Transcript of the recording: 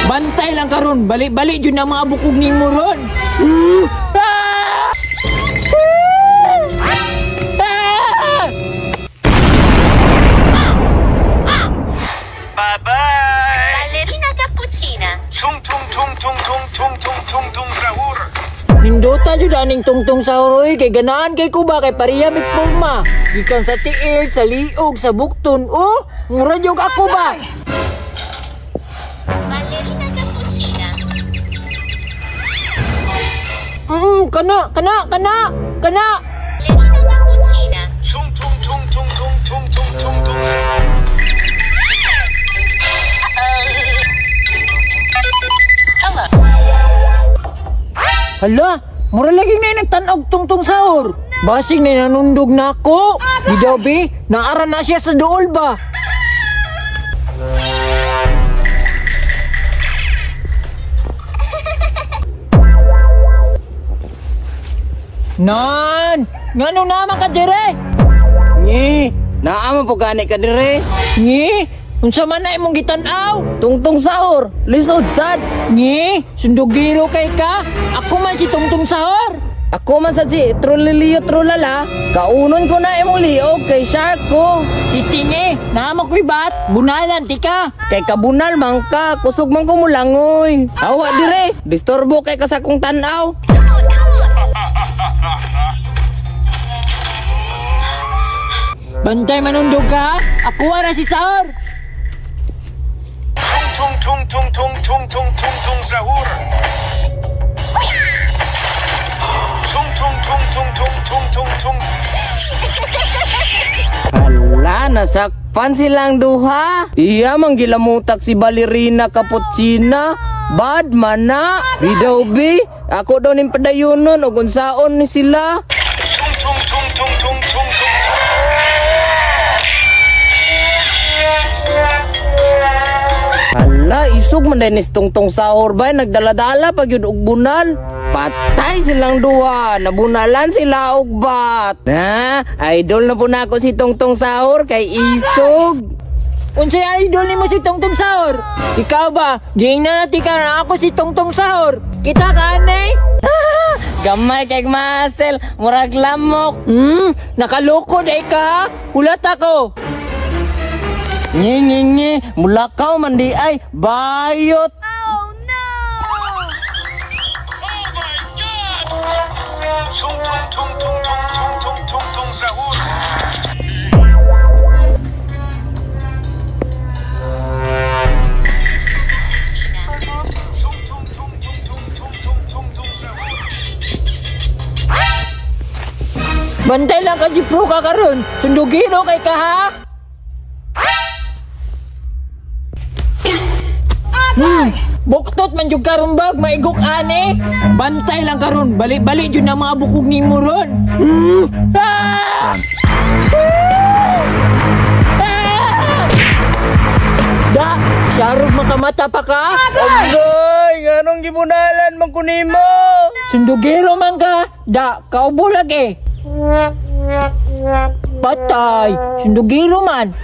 Bantay lang karon, balik-balik jud na mga bukog nimo ron. Bye-bye. Ballerina cappuccina. Tung tung tung tung tung tung tung tung tung sahur. Nindota jud aning tungtong sahur oy, kay ganaan kay kuba kay pareha mig porma. Gikan sa tiil, sa liog, sa bukton. Oh, mura jud ako ba? Ballerina cappuccina. Kana. Ballerina cappuccina. Tung tung tung tung tung tung tung tung tung. Hello. Hala, mura lagi na nagtanog tungtong sahur. Basig na nanundog na ako. Gidabi, naara na siya sa dool ba? Nan! Ngano naman ka dire? Ngi, naa man po gani ka dire. Ngi, unsa man na imong gitanaw? Tungtong sahur, lisod sad. Ngi, sundugiro kay ka? Ako man si Tungtong Sahur. Ako man sa si truliliyo trulala, kaunon ko na imong liog kay shark ko. Tistingi, naamo ko'y bat, bunalan ti ka. Kay kabunal man ka, kusog man ko mulangoy. Awa dire, disturbo kay ka sa kong tanaw. Bantay manundog ka, ako ara si Sahur. Tung tung tung tung tung tung tung tung sahur. Tung tung tung tung tung tung tung tung. Hala, nasakpan silang duha. Iya man gilamutak si Ballerina cappuccina. Bad man na. Bidawbi, ako daw ning padayunon ug unsaon ni sila. Tung tung tung tung tung tung tung. Hala, isog man din tungtong sahur ba? Nagdaladala pag yun og bunal. Patay silang duha. Nabunalan sila og bat. Ha? Idol na po na ako si Tungtong Sahur kay isog. Unsay idol nimo si Tungtong Sahur? Ikaw ba? Giing na nati ka na ako si Tungtong Sahur. Kita ka anay? Gamay kay Masel. Murag lamok. Nakaloko day ka? Ulat ako. Ngi. Mulakaw man di ay. Bayot. Tung tung tung tung tung tung tung tung tung sahur. Tung tung tung tung tung tung tung tung tung sahur. Bantay lang ka Jipro ka karon. Sundugino kay ka ha? Buktot man jud karon bag maigok ani. Bantay lang karon, balik-balik jud na mga bukog nimo ron. Da, syarog makamata pa ka? Agay, nganong gibunalan man kunimo? Sundugero man ka. Da, kaubo lagi. Patay, sundugero man.